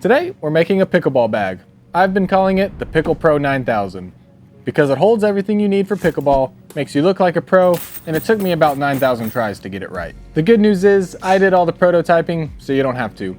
Today, we're making a pickleball bag. I've been calling it the Pickle Pro 9000 because it holds everything you need for pickleball, makes you look like a pro, and it took me about 9,000 tries to get it right. The good news is I did all the prototyping, so you don't have to.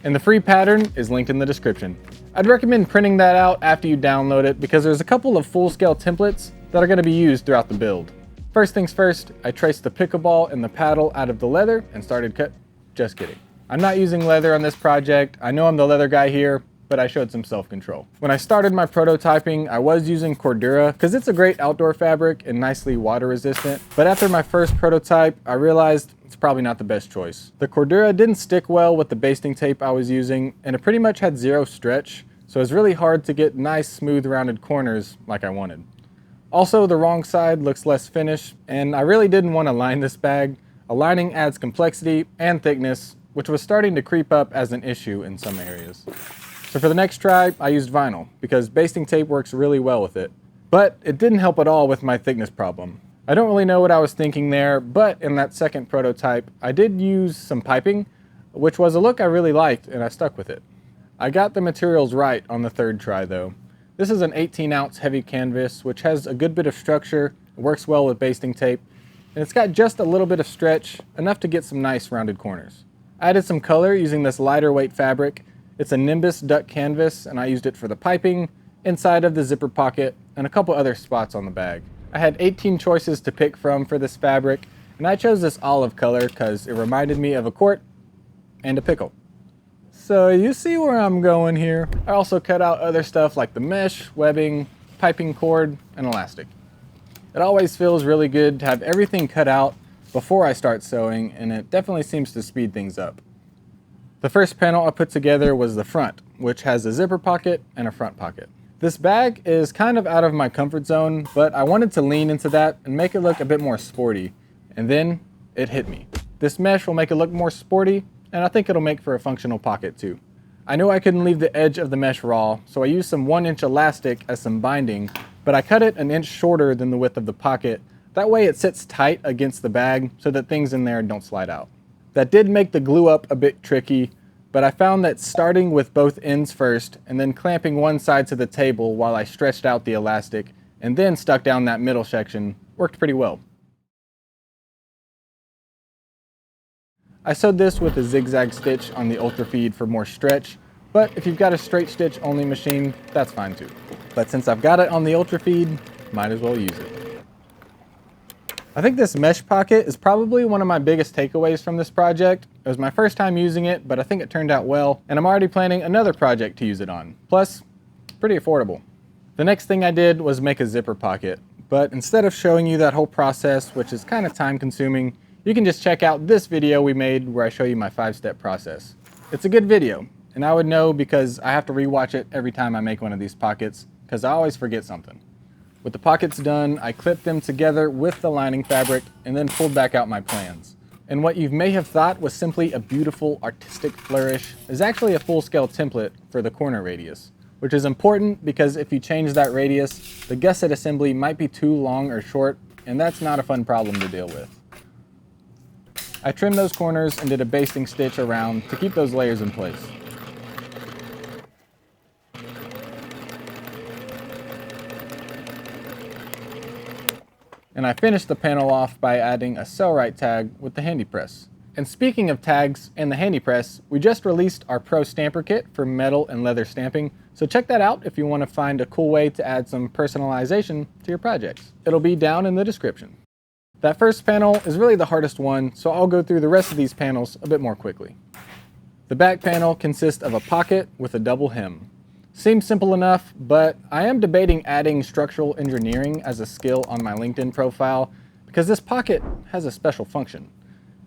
And the free pattern is linked in the description. I'd recommend printing that out after you download it because there's a couple of full-scale templates that are going to be used throughout the build. First things first, I traced the pickleball and the paddle out of the leather and started Just kidding. I'm not using leather on this project. I know I'm the leather guy here, but I showed some self-control. When I started my prototyping, I was using Cordura because it's a great outdoor fabric and nicely water resistant. But after my first prototype, I realized it's probably not the best choice. The Cordura didn't stick well with the basting tape I was using, and it pretty much had zero stretch, so it was really hard to get nice, smooth, rounded corners like I wanted. Also, the wrong side looks less finished, and I really didn't want to line this bag. A lining adds complexity and thickness, which was starting to creep up as an issue in some areas. So for the next try, I used vinyl because basting tape works really well with it. But it didn't help at all with my thickness problem. I don't really know what I was thinking there, but in that second prototype, I did use some piping, which was a look I really liked and I stuck with it. I got the materials right on the third try though. This is an 18-ounce heavy canvas, which has a good bit of structure, works well with basting tape, and it's got just a little bit of stretch, enough to get some nice rounded corners. I added some color using this lighter weight fabric. It's a Nimbus duck canvas, and I used it for the piping, inside of the zipper pocket, and a couple other spots on the bag. I had 18 choices to pick from for this fabric, and I chose this olive color because it reminded me of a quart and a pickle. So you see where I'm going here. I also cut out other stuff like the mesh, webbing, piping cord, and elastic. It always feels really good to have everything cut out before I start sewing, and it definitely seems to speed things up. The first panel I put together was the front, which has a zipper pocket and a front pocket. This bag is kind of out of my comfort zone, but I wanted to lean into that and make it look a bit more sporty. And then it hit me. This mesh will make it look more sporty, and I think it'll make for a functional pocket too. I knew I couldn't leave the edge of the mesh raw, so I used some 1-inch elastic as some binding, but I cut it an inch shorter than the width of the pocket. That way it sits tight against the bag so that things in there don't slide out. That did make the glue up a bit tricky, but I found that starting with both ends first and then clamping one side to the table while I stretched out the elastic and then stuck down that middle section worked pretty well. I sewed this with a zigzag stitch on the Ultra Feed for more stretch, but if you've got a straight stitch only machine, that's fine too. But since I've got it on the Ultra Feed, might as well use it. I think this mesh pocket is probably one of my biggest takeaways from this project. It was my first time using it, but I think it turned out well, and I'm already planning another project to use it on. Plus, pretty affordable. The next thing I did was make a zipper pocket, but instead of showing you that whole process, which is kind of time consuming, you can just check out this video we made where I show you my 5-step process. It's a good video, and I would know because I have to rewatch it every time I make one of these pockets, because I always forget something. With the pockets done, I clipped them together with the lining fabric and then pulled back out my plans. And what you may have thought was simply a beautiful artistic flourish is actually a full-scale template for the corner radius, which is important because if you change that radius, the gusset assembly might be too long or short, and that's not a fun problem to deal with. I trimmed those corners and did a basting stitch around to keep those layers in place. And I finished the panel off by adding a Sailrite tag with the handy press. And speaking of tags and the handy press, we just released our Pro Stamper Kit for metal and leather stamping, so check that out if you want to find a cool way to add some personalization to your projects. It'll be down in the description. That first panel is really the hardest one, so I'll go through the rest of these panels a bit more quickly. The back panel consists of a pocket with a double hem. Seems simple enough, but I am debating adding structural engineering as a skill on my LinkedIn profile because this pocket has a special function.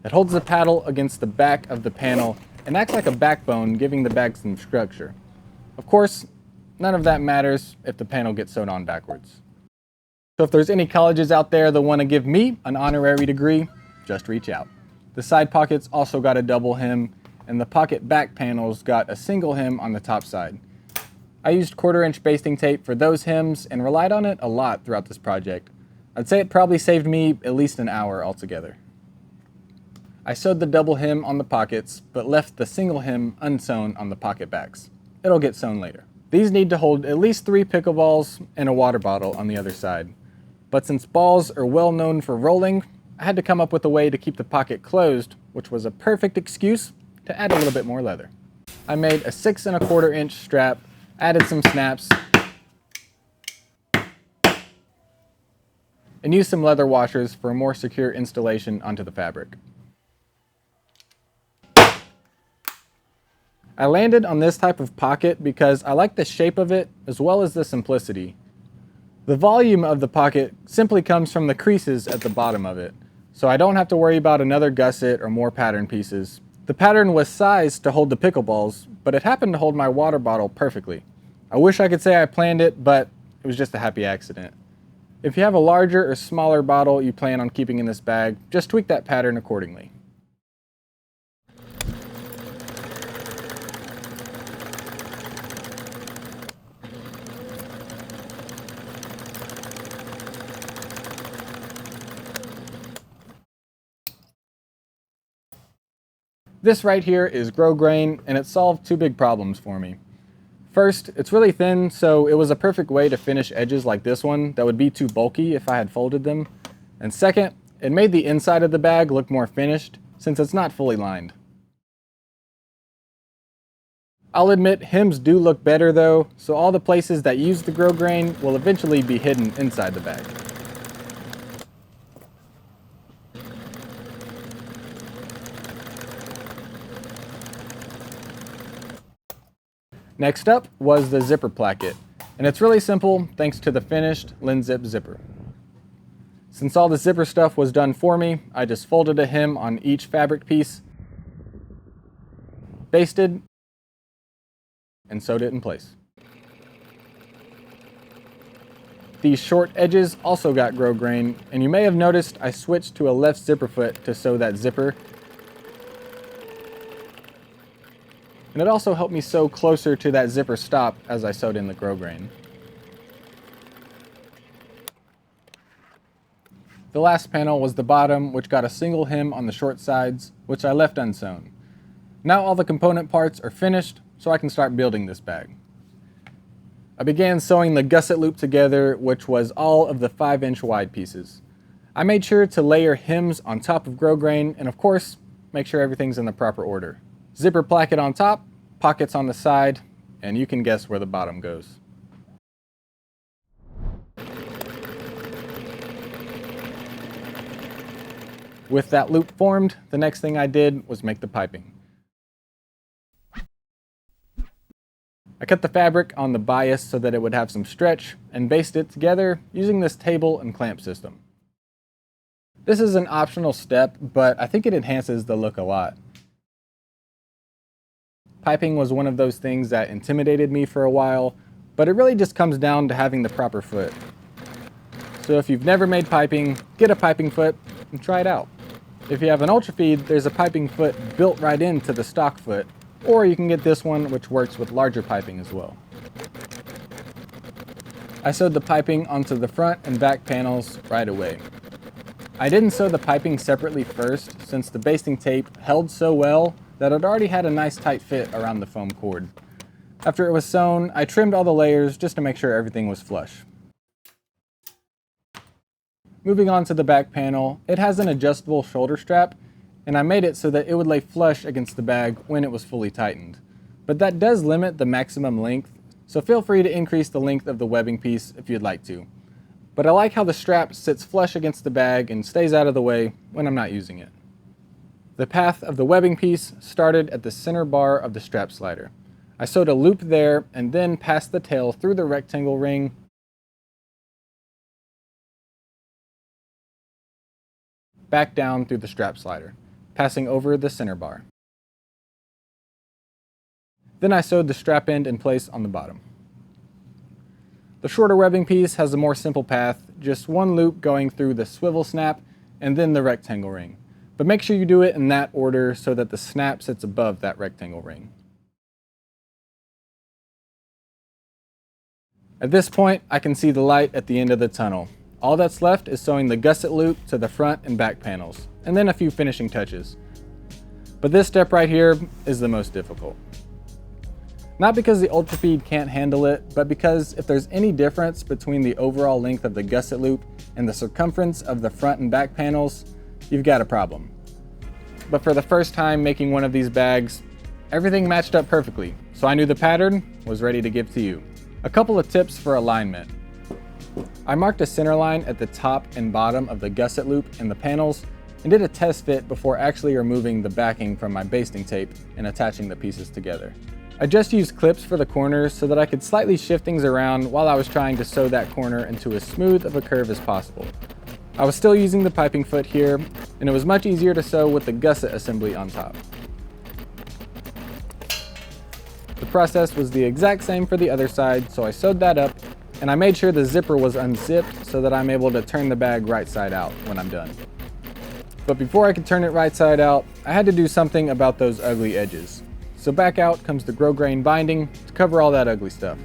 It holds the paddle against the back of the panel and acts like a backbone, giving the bag some structure. Of course, none of that matters if the panel gets sewn on backwards. So if there's any colleges out there that want to give me an honorary degree, just reach out. The side pockets also got a double hem, and the pocket back panels got a single hem on the top side. I used 1/4-inch basting tape for those hems and relied on it a lot throughout this project. I'd say it probably saved me at least an hour altogether. I sewed the double hem on the pockets, but left the single hem unsewn on the pocket backs. It'll get sewn later. These need to hold at least 3 pickleballs and a water bottle on the other side. But since balls are well known for rolling, I had to come up with a way to keep the pocket closed, which was a perfect excuse to add a little bit more leather. I made a 6 1/4 inch strap, added some snaps, and used some leather washers for a more secure installation onto the fabric. I landed on this type of pocket because I like the shape of it as well as the simplicity. The volume of the pocket simply comes from the creases at the bottom of it, so I don't have to worry about another gusset or more pattern pieces. The pattern was sized to hold the pickleballs, but it happened to hold my water bottle perfectly. I wish I could say I planned it, but it was just a happy accident. If you have a larger or smaller bottle you plan on keeping in this bag, just tweak that pattern accordingly. This right here is grosgrain, and it solved 2 big problems for me. First, it's really thin, so it was a perfect way to finish edges like this one that would be too bulky if I had folded them. And second, it made the inside of the bag look more finished since it's not fully lined. I'll admit hems do look better though, so all the places that use the grosgrain will eventually be hidden inside the bag. Next up was the zipper placket, and it's really simple thanks to the finished Linzip zipper. Since all the zipper stuff was done for me, I just folded a hem on each fabric piece, basted, and sewed it in place. These short edges also got grosgrain, and you may have noticed I switched to a left zipper foot to sew that zipper. And it also helped me sew closer to that zipper stop as I sewed in the grosgrain. The last panel was the bottom, which got a single hem on the short sides, which I left unsewn. Now all the component parts are finished, so I can start building this bag. I began sewing the gusset loop together, which was all of the 5-inch wide pieces. I made sure to layer hems on top of grosgrain, and of course, make sure everything's in the proper order. Zipper placket on top, pockets on the side, and you can guess where the bottom goes. With that loop formed, the next thing I did was make the piping. I cut the fabric on the bias so that it would have some stretch and basted it together using this table and clamp system. This is an optional step, but I think it enhances the look a lot. Piping was one of those things that intimidated me for a while, but it really just comes down to having the proper foot. So if you've never made piping, get a piping foot and try it out. If you have an ultra feed, there's a piping foot built right into the stock foot, or you can get this one which works with larger piping as well. I sewed the piping onto the front and back panels right away. I didn't sew the piping separately first since the basting tape held so well that it already had a nice tight fit around the foam cord. After it was sewn, I trimmed all the layers just to make sure everything was flush. Moving on to the back panel, it has an adjustable shoulder strap, and I made it so that it would lay flush against the bag when it was fully tightened. But that does limit the maximum length, so feel free to increase the length of the webbing piece if you'd like to. But I like how the strap sits flush against the bag and stays out of the way when I'm not using it. The path of the webbing piece started at the center bar of the strap slider. I sewed a loop there and then passed the tail through the rectangle ring back down through the strap slider, passing over the center bar. Then I sewed the strap end in place on the bottom. The shorter webbing piece has a more simple path, just one loop going through the swivel snap and then the rectangle ring. But make sure you do it in that order so that the snap sits above that rectangle ring. At this point, I can see the light at the end of the tunnel. All that's left is sewing the gusset loop to the front and back panels, and then a few finishing touches. But this step right here is the most difficult. Not because the Ultra Feed can't handle it, but because if there's any difference between the overall length of the gusset loop and the circumference of the front and back panels, you've got a problem. But for the first time making one of these bags, everything matched up perfectly, so I knew the pattern was ready to give to you. A couple of tips for alignment. I marked a center line at the top and bottom of the gusset loop and the panels and did a test fit before actually removing the backing from my basting tape and attaching the pieces together. I just used clips for the corners so that I could slightly shift things around while I was trying to sew that corner into as smooth of a curve as possible. I was still using the piping foot here, and it was much easier to sew with the gusset assembly on top. The process was the exact same for the other side, so I sewed that up, and I made sure the zipper was unzipped so that I'm able to turn the bag right side out when I'm done. But before I could turn it right side out, I had to do something about those ugly edges. So back out comes the grosgrain binding to cover all that ugly stuff.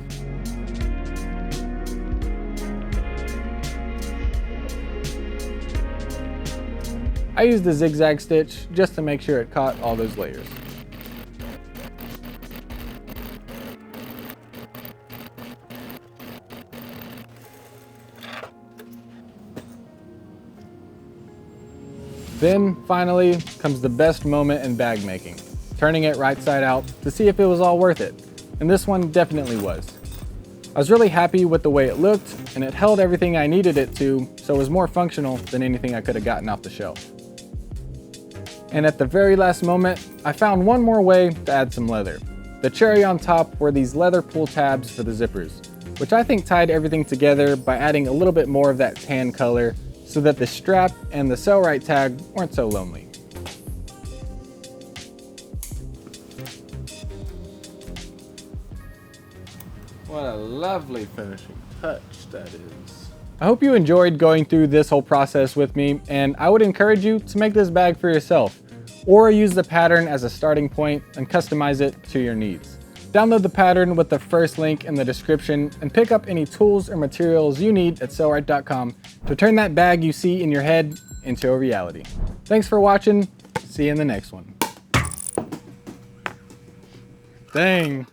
I used the zigzag stitch just to make sure it caught all those layers. Then finally comes the best moment in bag making, turning it right side out to see if it was all worth it. And this one definitely was. I was really happy with the way it looked, and it held everything I needed it to, so it was more functional than anything I could have gotten off the shelf. And at the very last moment, I found one more way to add some leather. The cherry on top were these leather pull tabs for the zippers, which I think tied everything together by adding a little bit more of that tan color so that the strap and the Sailrite tag weren't so lonely. What a lovely finishing touch that is. I hope you enjoyed going through this whole process with me, and I would encourage you to make this bag for yourself, or use the pattern as a starting point and customize it to your needs. Download the pattern with the first link in the description and pick up any tools or materials you need at Sailrite.com to turn that bag you see in your head into a reality. Thanks for watching. See you in the next one. Dang.